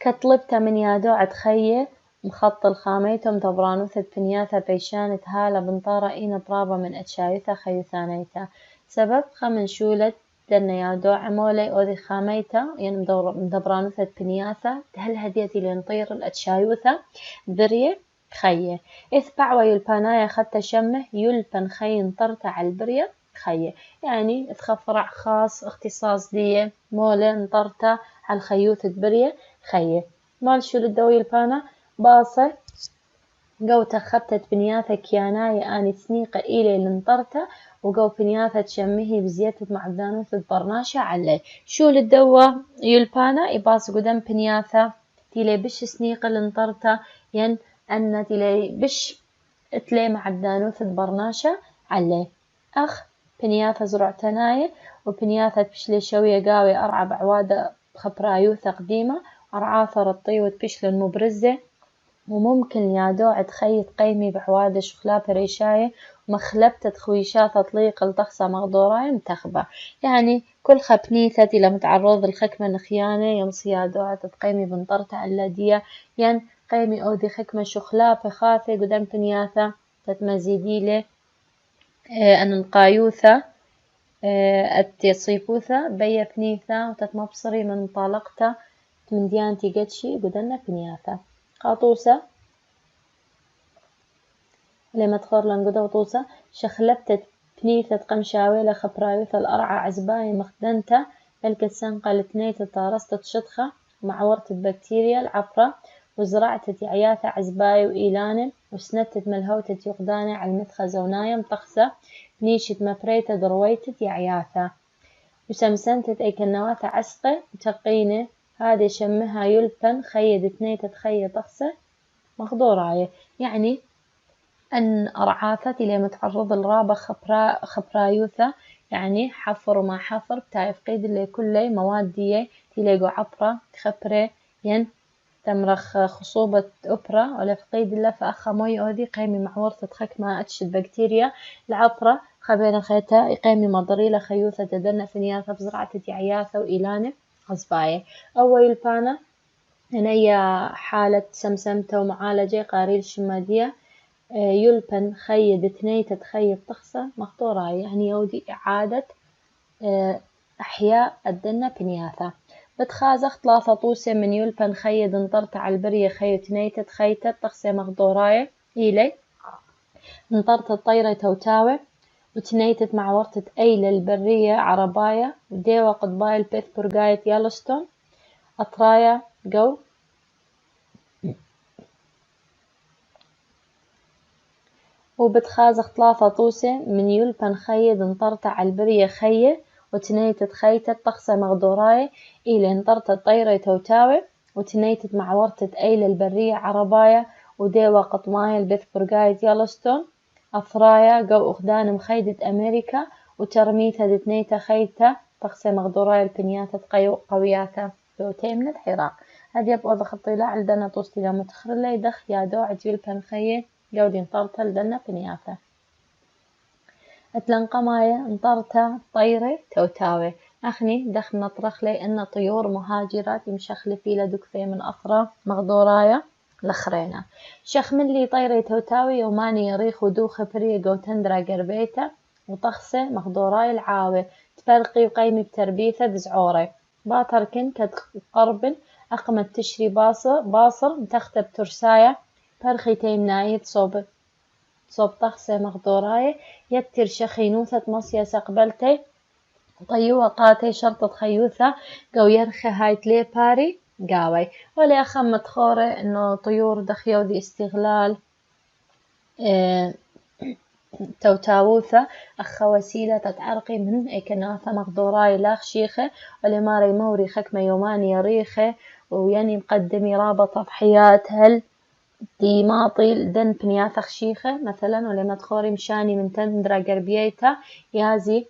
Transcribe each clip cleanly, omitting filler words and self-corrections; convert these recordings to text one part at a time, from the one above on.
كطلبته من يادوعة خيه مخط الخاميتم تبرانوثة بنياثة بيشانة هالة بنطارة إينا برابة من أتشايثة خيوثانيتا سبب خمن شولت دنا يادوعة مولي أوذي خاميتا يعني مدبرانوثة بنياثة هل هديتي لنطير الأتشايوثة بريه خيه إثبع ويلبانايا خدت شمه يلبن خي انطرت على البرية خيه يعني اتخفرع خاص اختصاص دي مولي انطرته على الخيوثة بريه خيه مال شو للدوي البانا باصة قوتا خبتت بنياثة كياناي آني سنيقة إلي لنطرته وقو بنياثة شمهي بزيادة معدانوثة برناشة عليه شو للدوا يلبانا يباص قدام بنياثة تيلي بش سنيقة لنطرته ين أن تيلي بش تلي معدانوثة برناشة عليه أخ بنياثة زرعتناي وبنياثة بشلي شوية قاوي أرعى بعوادة خبرايوثة قديمة أرعاثة رطيوة بشل المبرزة وممكن يادوع تخيط قيمي بعوادة شخلابة ريشاية ومخلبتة خويشاثة طليق التخصة مغدوراي متخبة يعني كل خبنيثة إلى متعرض الخكمة نخيانة يمصي يادوع تقيمي بنطرتها اللادية ين قيمي أودي خكمة شخلابة خاثة قدام بنياثة تتمزيديلة أن القايوثة التصيفوثة بيا بنيثة وتتمبصري من طالقته من ديانتي قدشي قدنا بنياثة قاطوسة لما تخور لنقدة وطوسة شخلبتت بنيثة قمشاوي لخبرايوثة الأرعى عزباي مخدنته بلك السنقة لتنيت طارستة شطخة مع ورطة بكتيريا العفرة وزرعتت عياثة عزباي وإيلانة وسنتت ملهوتة يقدانة على المدخة زوناية مطخسة نيشة مبريتة درويتة عياثة وسمسنتت أي كنواثة عسقة وتقينة هذه شمها يلبن خيد تنيتة خية طخسة مخضوراية يعني أن أرعاثة إلى متعرض الرابة خبرايوثة يعني حفر وما حفر بتاعي قيد اللي كله موادية تلاقوا عبرة خبرة ين تمرخ خصوبة أبرة ولا في قيد الله فأخا موي أودي قيمي مع ورثة خكمة أتشد بكتيريا العبرة خبينا خيتا قيمي مضريلة خيوثة تدنى فنياثة بزرعة عياثة وإيلانة عصباية أول البانا هنيا حالة سمسمته ومعالجة قاريل شمادية يلبن خيد تنيتة تخيد طخسة مخطورة يعني يودي إعادة أحياء الدنة بنياثة بتخازخ 3 طوسة من يلبن خيد انطرت على البرية خيد تنيتة خيتة طخسة مخضوراية إيلي انطرت الطيرة توتاوة وتنيتت مع ورطة أيلة البرية عرباية وديوة قطباية البيثبورغاية يالوستون أطرايا جو وبتخازخ 3 طوسة من يلبن خيد انطرت على البرية خية وتنيتت خيتة طخسة مغدوراية إلى انطرت الطيرة توتاوة وتنيتت مع ورطة أيلة البرية عرباية وديوة قطماية البيثبورغاية يالوستون أثرايا جو أخدان مخيدة أمريكا وترميتها دتنيتها خيتة طخسة مغدوراية البنياتة قوياتها دوتين من الحراق هذه أبغى خطي لا عندنا توستي لا متخر لا يدخ يا دو عجيل خيه جودي انطرتها لدنا بنياثة اتلنقى مايا انطرتها طيرة توتاوي أخني دخ نطرخ لي إن طيور مهاجرات يمشخلي في لدكثي من أثرى مغدورايا لخرينا شخ من لي طيرة توتاوي يوماني يريخ ودوخ بريه جو تندرا قربيته وطخسة مغدوراي العاوي تفرقي وقيمي بتربيته بزعوري باطركن كتقربن أقمت تشري باصر متختب ترسايا فرخي تيمنايت صوب طخسة مغدوراي يتر شخينوثة مصيا سقبلتي طيوة قاتي شرطة خيوثة قو يرخي هاي تلي باري قاوي ولا أخم متخورة إنه طيور دخيو ذي استغلال توتاوثة أخ وسيلة تتعرقي من إكناثة مغدوراي لاخ شيخة ولماري موري خكمة يوماني يريخة وياني مقدمي رابط تضحيات هل دي ماطي دن بنياثخ شيخة مثلا ولما تخوري مشاني من تندرا قربيتا يازي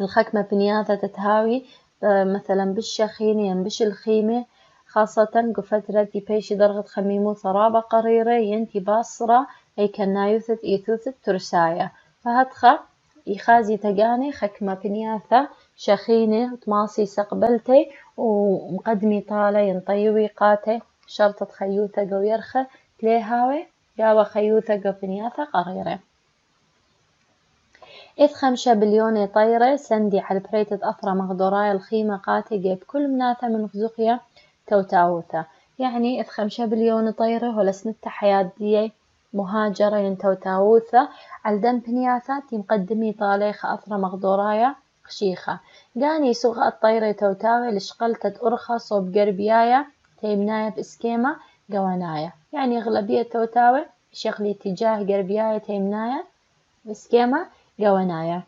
الخكمة بنياثة تتهاوي مثلا بالشخين ينبش الخيمة خاصة قفترة دي بيش درغة خميمو ثرابة قريرة ينتي باصرة أي كنايوثة إيثوثة ترسايا فهدخة يخازي تقاني خكمة بنياثة شخينة تماصي سقبلتي ومقدمي طالي ينطيوي قاتي شرطة خيوثة قو يرخى تليهاوي جاوة خيوثة قو فنياثة قريرة. إذ 5 بليون طيرة سندي على بريتة أفرا مغدوراي الخيمة قاتي جيب كل مناثة من فزوقيا توتاوثة. يعني إذ 5 بليون طيرة ولا سنتة حياة دي مهاجرة ينتوتاوثة على دم بنياثة مقدمي طاليخ أفرا مغدورايا خشيخة. قاني سوغ الطيرة توتاوي لشقلتة أرخى صوب قربيايا تيمنايا بإسكيمة قوانايا. يعني أغلبية توتاوي شغلي اتجاه قربيايا تيمنايا بإسكيمة قوانايا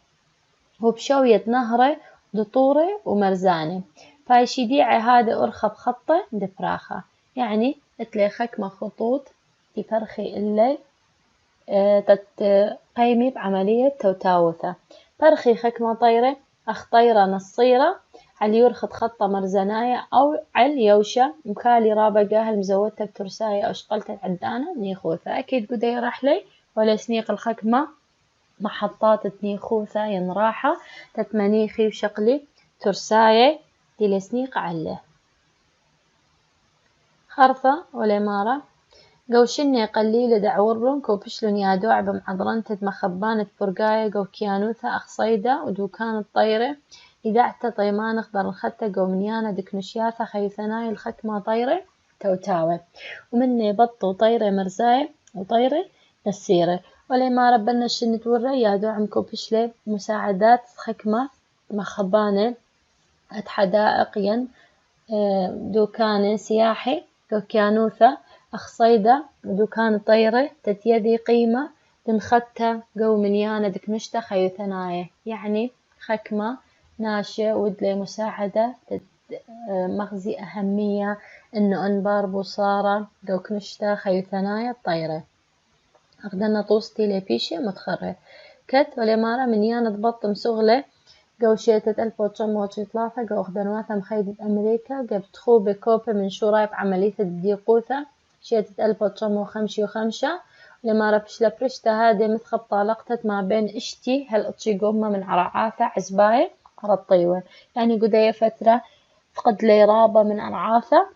وبشوية نهرة دطورة ومرزانة. فايشي ديعي هذا أرخى بخطة دفراخة. يعني اتليخك ما خطوط تفرخي اللي تتقيمي بعملية توتاوثة. فرخي خكمة طيرة أخ طيرة نصيرة على يرخط خطة مرزناية أو على يوشة مكالي رابة جاهل مزودة بترساية أو شقلة العدانة نيخوثة. أكيد قدي رحلي ولا سنيق الخكمة محطات تنيخوثة ينراحة تتمنيخي وشقلي ترساية دي سنيق عليه. خرفة والإمارة قوشني قليل دعورن كوبشلن يا دوع بمعضرنة مخبانة برقاية قو كيانوثة أخصيدة ودوكان الطيرة إذا اعتا طيمان اخضر الخطة قو منيانة دكنشياثة خيثناي الخكمة طيرة توتاوة ومني بط وطيرة مرزاية وطيرة نسيرة. والإمارة بلنا شنت ورا يا دوع مكوبشلي مساعدات خكمة مخبانة حدائق ين دوكان سياحي قو كيانوثة أخصيدة ودوكان طيرة تتيذي قيمة تنخدتها قو منيانة دكنشتة خيوثناية. يعني خكمة ناشئة ودلي مساعدة مغزي أهمية إنه أنبار بوصارة قو كنشتة خيوثناية الطيرة. أخدنا طوستي لبيشي متخرج كت والإمارة منيانة تبط مسغلة قو شيتة 1903 قو أخدنواثة مخيدة أمريكا قبت خوبة كوبة من شورايب عملية الديقوثة شيتة 1905 لما ربش لبرشتة هادي مثخب طالقتت ما بين اشتي هالقشي قومة من عرعاثة عزباية رطيوة. يعني قدية فترة فقد لي رابة من عرعاثة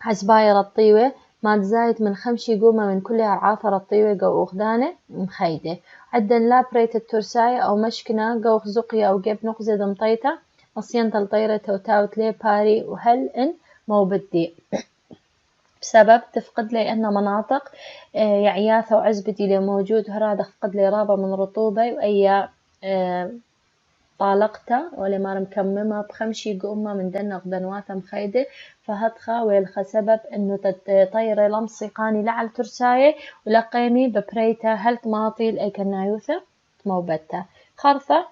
عزباية رطيوة ما تزايد من 5 قومة من كل عرعاثة رطيوة قو أخدانة مخيدة. عدن لا بريت الترساية أو مشكنة قو خزقية أو جيب نقزة دمطيتة أصيانة الطيرة توتاوت لي باري وهل إن مو بدي بسبب تفقد لي أن مناطق يعياثة وعزبتي اللي موجود هرادة تفقد لي رابة من رطوبة وأي طالقتها ولا ما مكممة بخمشي قمة من دنا غدنواثة مخيدة فهدخا ويلخا سبب إنه تطيري لمصي قاني لعل ترساية ولقيمي ببريتا هل تماطي لأي كنايوثة موبتة. خرفة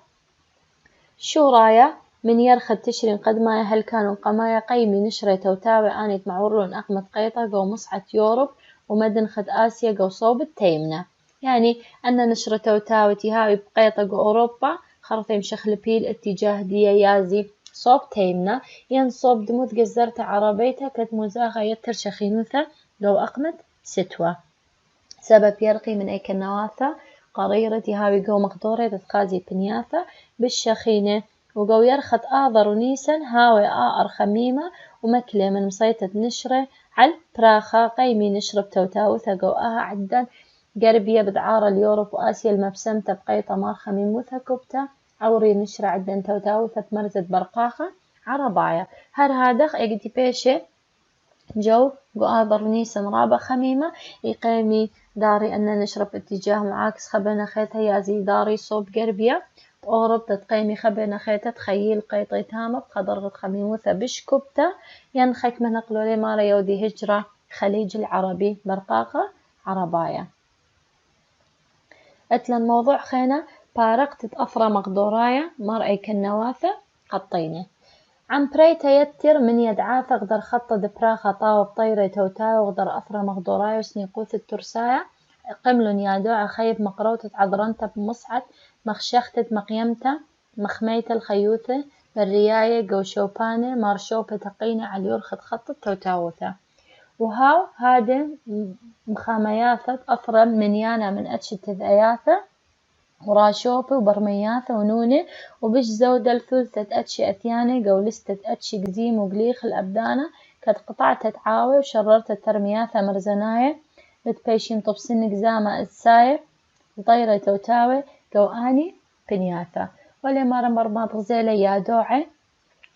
شو رايا من يرخد تشرين قدمايا هل كانوا قمايا قيمي نشري توتاوي آنيت معورون أقمت قيطة قو مصعة يوروب ومدن خد آسيا قو صوب التيمنة. يعني أن نشرة توتاوي تهاوي بقيطة قو أوروبا خرطي مشخل بيل اتجاه ديا يازي صوب تيمنة ين صوب دموث جزرت عربيتها كت مزاغة يتر شخينوثة قو أقمت ستوى. سبب يرقي من أي كنواثة قريرة تهاوي قو مقدورة تتقازي بنياثة بالشخينة وقو يرخط آذر ونيسن هاوي آر خميمة ومكلة من مصيتة نشرة على براخة قيمي نشرب توتاوثة قو عدن قربية بدعارة اليوروب وآسيا المبسمتة بقيطة مار خميموثة كبتة عوري نشرة عدن توتاوثة مرزت برقاخة عرباية هر هادخ اقدي بيشي جو آذر ونيسن رابة خميمة يقيمي داري أن نشرب اتجاه معاكس خبنا خيتها يازي داري صوب قربية أوروب تتقيمي خبنا خيتها تخيل قيطي تامة بقدر خميموثة بشكبتة ينخك من نقلوا لي مارا يودي هجرة خليج العربي برقاقة عرباية. أتلا الموضوع خينا بارقت أفرى مقدورايا مرأي كالنواثة قطيني عن بريتا يتر من يدعاث غدر خطة دبراخة طاوب طيرة توتا وغدر أفرى مقدورايا وسنيقوث الترسايا قملن يا دوع خيب مقروتة عذرنتا بمصعد مخشختة مقيمتا مخميت الخيوثة بالرياية قو شوبانة مارشوبة تقينة على يرخد خطة توتاوثة. وهاو هادي مخامياثة أفرى من يانا من أتشت ذاياثة وراشوبي وبرمياثة ونونة وبش زودة الثلثة أتشي أثيانة قولستة أتشي قزيم وقليخ الأبدانة كد قطعت تعاوي وشررت ترمياثة مرزناية بتبيشين طبسن قزامة الساية وطيرة توتاوي قواني بنياثة ولي مرة مرمات غزالة يا دوعي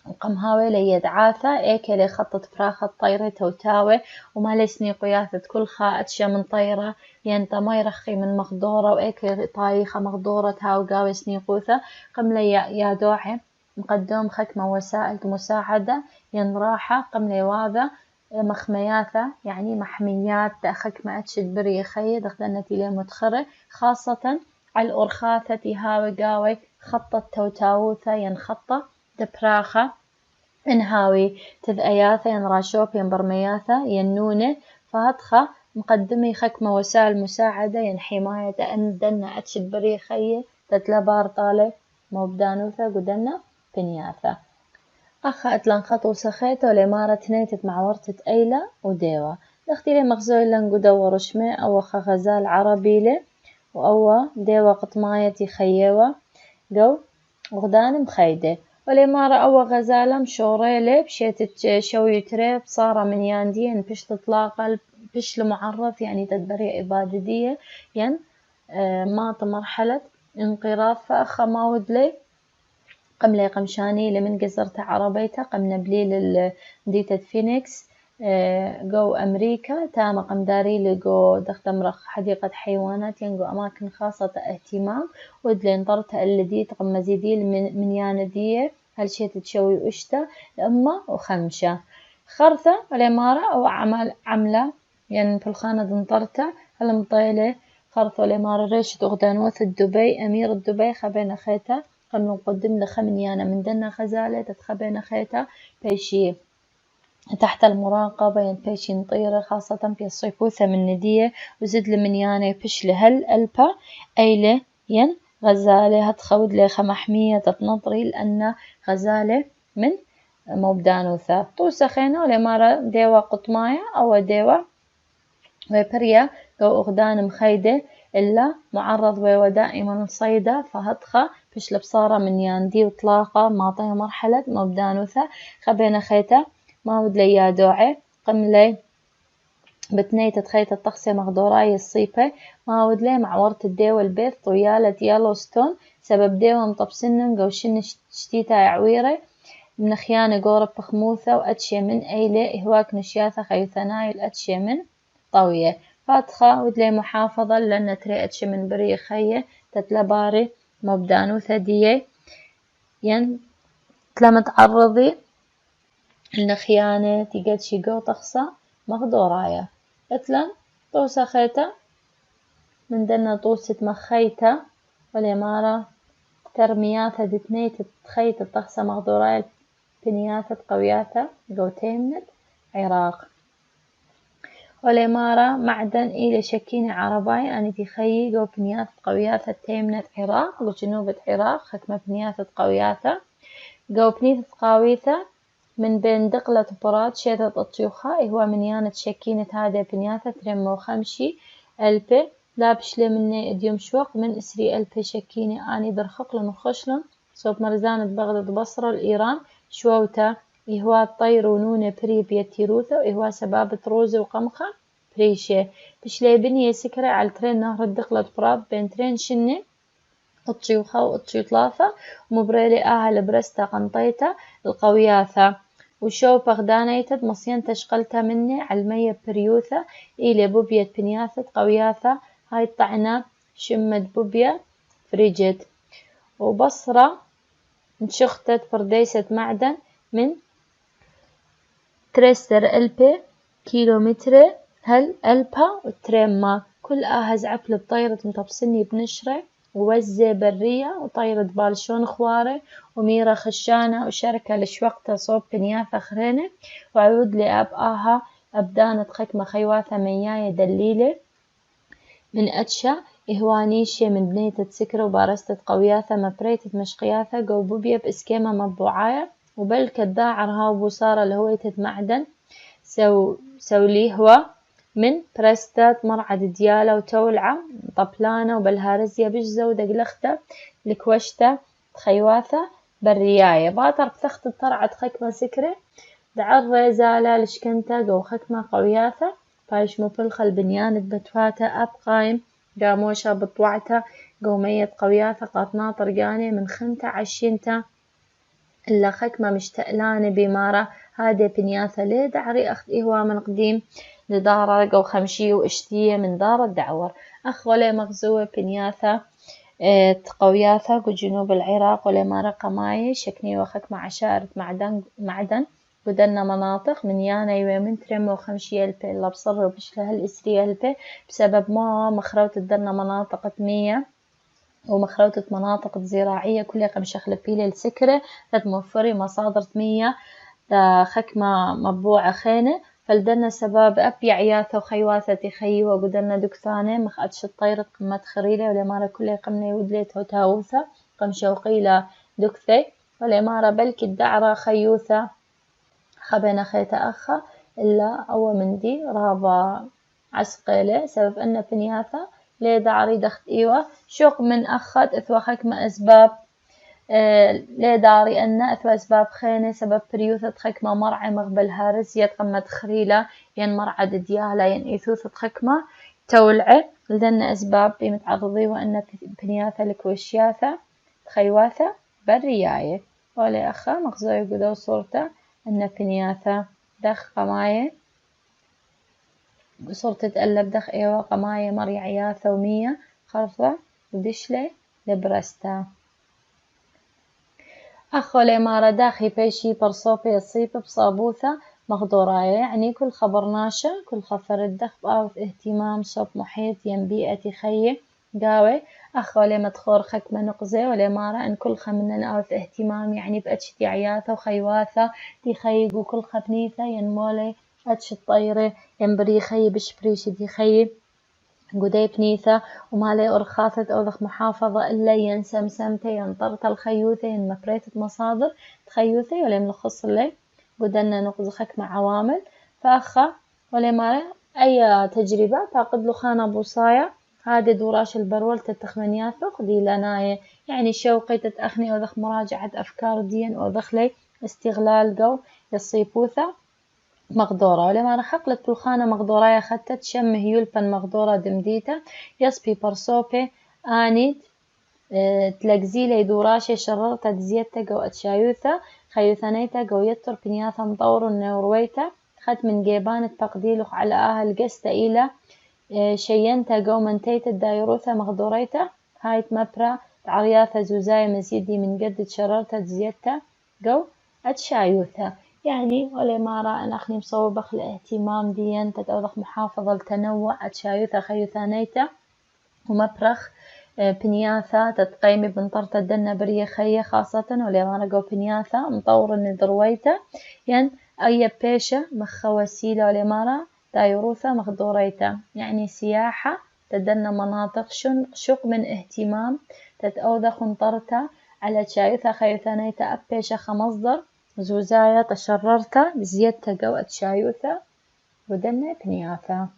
وقمهاوي لي دعاثة إيكي خطة فراخة طيرة توتاوي وما ليسني قياثة كل خاء أتشا من طيرة ينتا ما يرخي من مخدورة وإيكي طايخة مخدورة تاو قاوي سنيقوثة قم لي يا دوحي مقدوم خكمة وسائل مساعدة ينراحة قم لي واذا مخمياثة يعني محميات خكمة أتشد بري خي دخلنتي لي متخرة خاصة على الأرخاثة تهاوي قاوي خطة توتاوثة ينخطة دبراخة انهاوي تذأياثة ينراشوب ينبرمياثة ينونة فهدخة مقدمي خكمة وسائل مساعدة ينحماية أندنا أتشد بري خي تتلبار طالي موبدانوثة قدنا بنياثة أخا أتلان خطو سخيتو لمارة تنيتت مع ورطة أيلة وديوة دختيلي مغزوي لنقو دو رشمي أو خا غزال عربي لي وأو ديوة قطمايتي خيوة جو غدان مخيدة ولمارة أو غزالة مشوريلي بشيت شوي تريب صارة من ياندين بش تطلاق بش المعرف يعني تدبري إبادية ين ماط مرحلة انقراض فأخا ماود لي قم لي قمشاني لمن قزرت عربيته قم نبليل ديتة فينيكس جو أمريكا تام قم داري لجو دختم رخ حديقة حيوانات ينجو أماكن خاصة اهتمام ودلي انطرت الذي قم مزيديل من ياندية هالشي تتشوي وإشتا أما وخمشة خرثة الإمارة أو عملة يعني في الخانة انطرته هالمطيلة خرثة الإمارة ريشة غدانوث الدبي أمير الدبي خبينا خيته قم نقدم لخمنيانا من دنا خزالة تتخبينا خيته بيشي تحت المراقبة ينبيشي نطيرة خاصة في الصيفوثة من ندية وزد لمنيانا يبش لهل ألبا أيلة ين غزالة هتخود لي خمحمية تتنطري لأن غزالة من موبدانوثة طوسة خينا ولمارة ديوة قطماية أو ديوة ويبريا جو أغدان مخيدة إلا معرض ويوا دائما صيدة فهدخة فش لبصارة من ياندي وطلاقة معطية مرحلة موبدانوثة خبينا خيته ما ودلي يا دوعي قم لي بتنيتة خيطة تخسي مغدوراي الصيفة ما ودلي مع ورت الديوة البيض طويالة يالوستون سبب ديوة مطبسنن قوشن شتيتا عويرة من خيانة قورب بخموثة وأتشي من أيلة إهواك نشياثة خيثناي الأتشي من طوية فاتخة ودلي محافظة لأن تري أتشي من بري خيه تتلباري مبدانوثة دية ين تلم تعرضي النخيانة تقد شي قو تخصى مغدورايا اتلن طوسة خيتا من دنا طوسة مخيتا والإمارة ترمياتا دتنيت خيتا تخصى مغدورايا بنياتا قوياتا قو تيمنت عراق والإمارة معدن إلى شكينة عرباي أنا تخيي قو بنيات قوياتا تيمنت عراق وجنوب العراق حكمة بنيات قوياتا قو بنيت قاويتا من بين دقلة براد شيدة الطيوخة هو من يانة شكينة هذا بنياثة ترمو خمشي ألبي لابش لي مني اديوم شوق من اسري ألبي شكينة اني درخقلن وخشلن صوب مرزانة بغداد بصرة الإيران شووتا هو الطير ونونة بري بيتيروثة وهو سبابة روزي وقمخة بريشة بش لي بنية سكرة على ترين نهر الدقلة براد بين ترين شنة الطيوخة والطيوطلافة ومبريلي أهل برستا قنطيتا القوياثة وشو بغدانيتد مصين تشقلتها مني على المية بريوثة إلي بوبية بنياثة قوياثة هاي الطعنة شمت بوبية فريجد وبصرة انشختت فرديسة معدن من تريستر ألبي كيلومتر هل ألبا وتريما كل آهز عفل بطيرة متبصني بنشرة ووزة برية وطيرة بالشون خوارة وميرة خشانة وشركة لشوقتها صوب بنياثة خرينة وعود لي أبقاها أبدانة خكمة خيواثة مياية دليلة من أتشا إهوانيشة من بنيتة سكرة وبارستة قوياثة مبريتة مشقياثة قوبوبية بإسكيمة مطبوعاية وبل كالداعر هاو بوصارة لهويتة معدن سولي هو من برستات مرعد ديالة وتولعة طبلانة وبالهارزية بجزة ودقلختة لكوشتة تخيواثة بالرياية باطر بثخت الطرعة خكمة سكرة دعر زالة لشكنتا جو خكمة قوياثة بايش مبلخ البنيان بتفاتة أب قايم قاموشة بطوعته قومية قوياثة قاطنا طرقانة من خنتا عشينتا إلا خكمة مشتقلانة بمارة هادي بنياثة ليه دعري أخذ إهوا من قديم لدارة قو خمشي وإشتية من دار الدعور أخ ولا مغزوة بنياثة قوياثة قو جنوب العراق ولا مارة قماية شكني وخكمة عشائرة معدن ودنا مناطق من يانا يومين ترمو خمشي البي إلا بصر وبشله الإسرية البي بسبب ما مخروت الدنا مناطق تمية ومخروطة مناطق زراعية كلها قمشة خلبيلة السكرة تتموفري مصادر تمية خكمة مبوعة خينة فلدنا سباب أبي عياثة وخيواثة تخي وقدرنا دكثانة مخأتش الطيرة قمة خريلة والإمارة كلها قمنا يودلت وتاوثة قمشة وقيلة دكثة والإمارة بلك الدعرة خيوثة خبنا خيت أخا إلا أول من دي رابا عسقيلة سبب أن بنياثة ليه دعري دخت إيوة شوق من أخت إثوى خكمة أسباب ليه داري أن أثوى أسباب خينة سبب بريوثة خكمة مرعى مغبل هارس يتقمت خريلة ين مرعى ديالة ين إيثوثة خكمة تولعة لدن أسباب بمتعرضي وأن بنياثة لكوشياثة خيواثة بالرياية ولي أخا مخزوي قدو صورته أن بنياثة دخ قماية صورة تقلب دخ إيوة قماية مري عياثة ومية خرفة ودشلة لبرستا أخو الإمارة داخي بيشي برصوبي يصيب بصابوثة مغدوراية يعني كل خبر ناشا كل خفر الدخ بأوث اهتمام صوب محيط ينبيئة خي قاوي أخو لما تخور خكمة نقزة والإمارة إن كل خمنا أوث اهتمام يعني بأتشتي عياثة وخيواثة دي خيق وكل خبنيثة ينمولي أتش الطيرة ينبري خي بشبريش دي خي قدي بنيثة ومالي أرخاثة أوضخ محافظة إلا ينسمسمتي ينطرت الخيوثة ينمبريتة مصادر تخيوثة ولا ملخص لي قدنا نقزخك مع عوامل فأخا ولا مالي أي تجربة فقد له خانة بوصايا هذه دوراش البرول تتخمنيات فقدي لناية يعني شوقي تتأخني أوضخ مراجعة أفكار دين أوضخ لي استغلال جو يصيبوثة مقدورة ولما أنا حقلت بالخانة مقدورة يا خدت شم هيولبن مقدورة دمديتا يصبي برصوبي آنيت تلقزيلي دوراشي شررتا دزيتا جو أتشايوثا خيوثانيتا جو يتر بنياثا مطور النورويتا خد من جيبان تقديلوخ على أهل قستا إلى شينتا جو منتيتا دايروثا مقدوريتا هايت مبرا عرياثا زوزايا مزيدي من قد شررتا دزيتا جو أتشايوثا يعني والإمارة أن أخني مصوبخ الاهتمام ديان تتوضخ محافظة التنوع أتشايوثا خيوثانيتا ومبرخ بنياثا تتقيمي بنطرة الدنة برية خية خاصة والإمارة جو بنياثا مطور الندرويتا ين أي بيشة مخ وسيلة والإمارة دايروثا مخدوريتا يعني سياحة تدنا مناطق شق من اهتمام تتأوضخ انطرتا على تشايوثا خيوثانيتا أبيشة خمصدر زوزايا تشررتا بزيادة جو أتشايوثا ودنا بنياثا